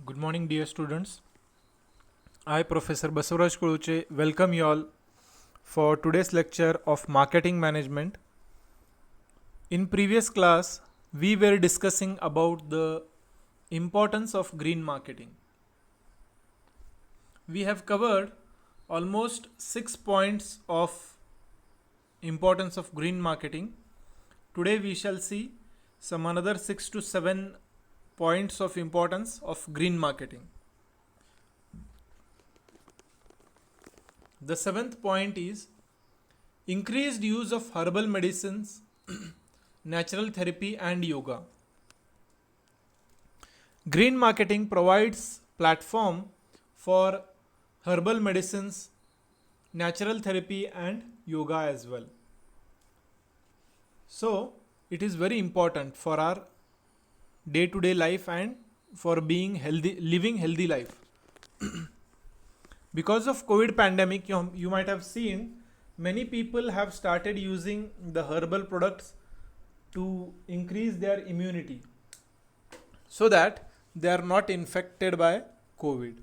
Good morning, dear students. I, Professor Basavaraj Kuluche, welcome you all for today's lecture of Marketing Management. In previous class, we were discussing about the importance of green marketing. We have covered almost 6 points of importance of green marketing. Today we shall see some another 6 to 7 points of importance of green marketing. The seventh point is increased use of herbal medicines, natural therapy and yoga. Green marketing provides platform for herbal medicines, natural therapy and yoga as well. So, it is very important for our day-to-day life and for being healthy, living healthy life. Because of COVID pandemic, you might have seen many people have started using the herbal products to increase their immunity so that they are not infected by COVID.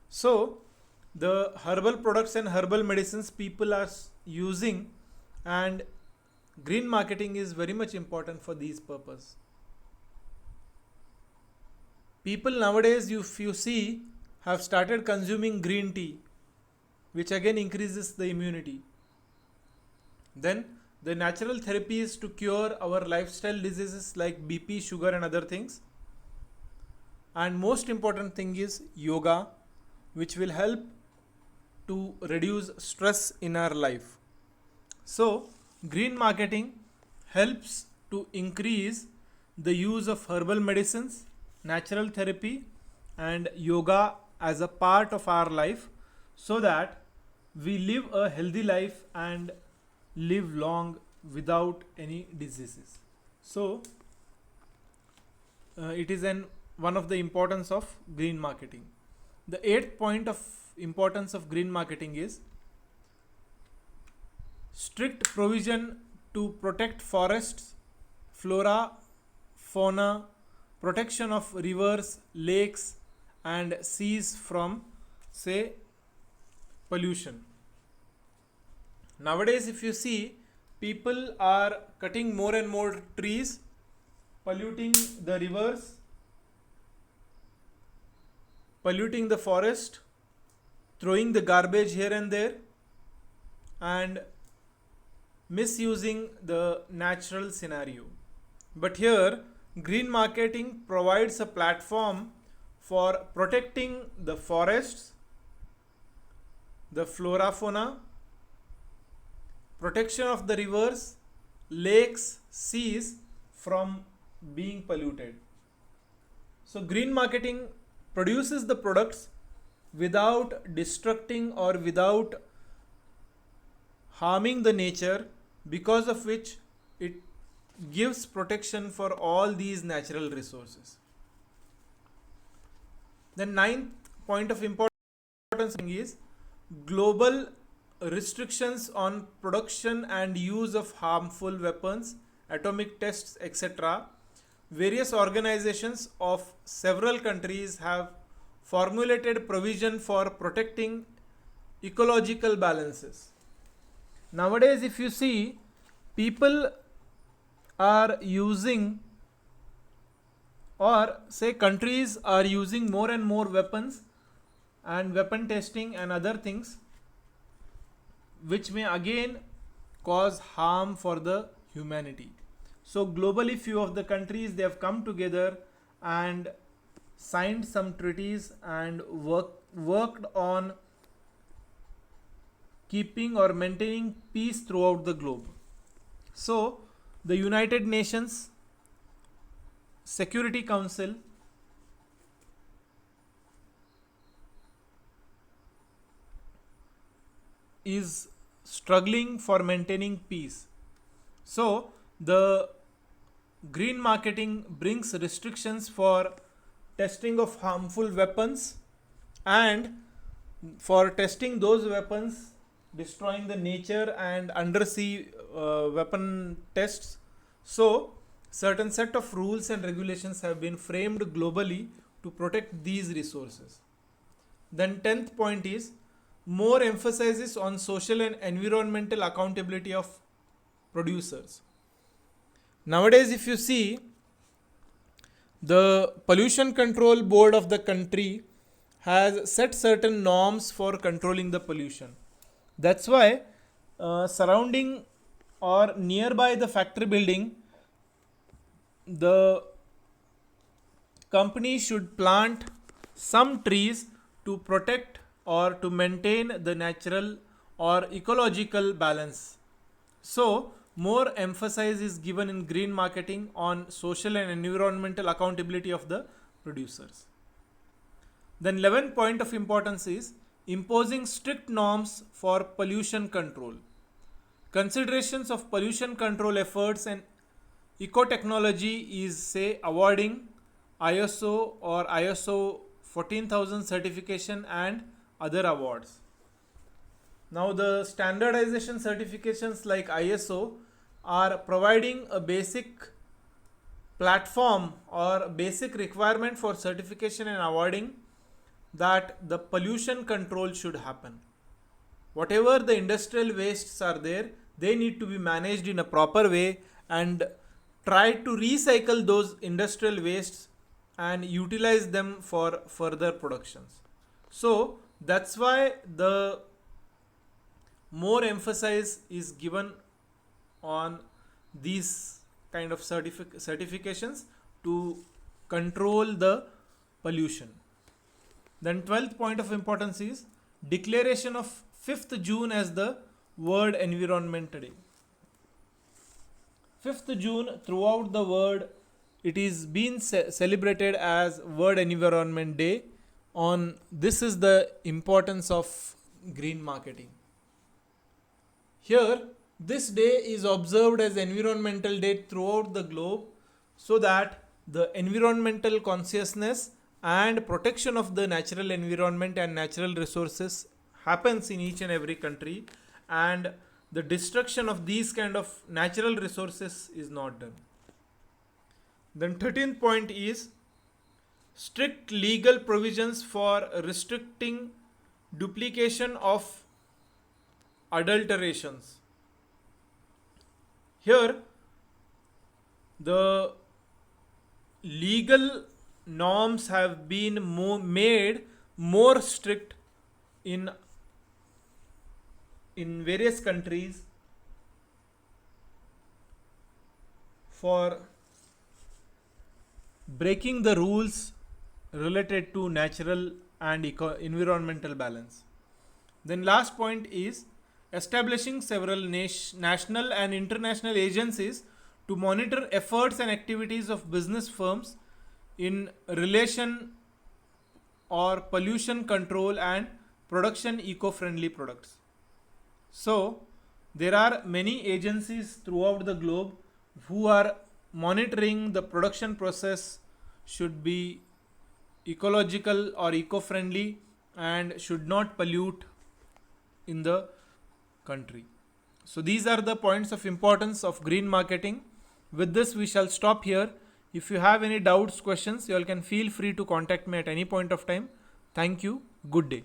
So, the herbal products and herbal medicines people are using, and green marketing is very much important for these purpose. People nowadays, if you see, have started consuming green tea, which again increases the immunity. Then the natural therapies to cure our lifestyle diseases like BP, sugar and other things. And most important thing is yoga, which will help to reduce stress in our life. So green marketing helps to increase the use of herbal medicines, natural therapy and yoga as a part of our life so that we live a healthy life and live long without any diseases. So it is one of the importance of green marketing. The eighth point of importance of green marketing is strict provision to protect forests, flora, fauna, protection of rivers, lakes and seas from, say, pollution. Nowadays, if you see, people are cutting more and more trees, polluting the rivers, polluting the forest, throwing the garbage here and there, and misusing the natural scenario. But here, green marketing provides a platform for protecting the forests, the flora fauna, protection of the rivers, lakes, seas from being polluted. So green marketing produces the products without destructing or without harming the nature, because of which it gives protection for all these natural resources. The ninth point of importance is global restrictions on production and use of harmful weapons, atomic tests, etc. Various organizations of several countries have formulated provision for protecting ecological balances. Nowadays, if you see, people are using, or say countries are using more and more weapons and weapon testing and other things, which may again cause harm for the humanity. So globally, few of the countries, they have come together and signed some treaties and worked on keeping or maintaining peace throughout the globe. So the United Nations Security Council is struggling for maintaining peace. So the green marketing brings restrictions for testing of harmful weapons and for testing those weapons, destroying the nature and undersea weapon tests. So certain set of rules and regulations have been framed globally to protect these resources. Then 10th point is more emphasis on social and environmental accountability of producers. Nowadays, if you see, the pollution control board of the country has set certain norms for controlling the pollution. That's why surrounding or nearby the factory building, the company should plant some trees to protect or to maintain the natural or ecological balance. So, more emphasis is given in green marketing on social and environmental accountability of the producers. Then 11th point of importance is imposing strict norms for pollution control. Considerations of pollution control efforts and eco-technology is, say, awarding ISO or ISO 14000 certification and other awards. Now the standardization certifications like ISO are providing a basic platform or basic requirement for certification and awarding that the pollution control should happen. Whatever the industrial wastes are there, they need to be managed in a proper way and try to recycle those industrial wastes and utilize them for further productions. So that's why the more emphasis is given on these kind of certifications to control the pollution. Then 12th point of importance is declaration of 5th June as the World Environment Day. 5th June throughout the world it is being celebrated as World Environment Day. On this is the importance of green marketing. Here this day is observed as Environmental Day throughout the globe so that the environmental consciousness and protection of the natural environment and natural resources happens in each and every country, and the destruction of these kind of natural resources is not done. Then 13th point is strict legal provisions for restricting duplication of adulterations. Here the legal norms have been made more strict in various countries for breaking the rules related to natural and environmental balance. Then last point is establishing several national and international agencies to monitor efforts and activities of business firms in relation or pollution control and production eco-friendly products. So there are many agencies throughout the globe who are monitoring the production process should be ecological or eco-friendly and should not pollute in the country. So these are the points of importance of green marketing. With this we shall stop here. If you have any doubts, questions, you all can feel free to contact me at any point of time. Thank you. Good day.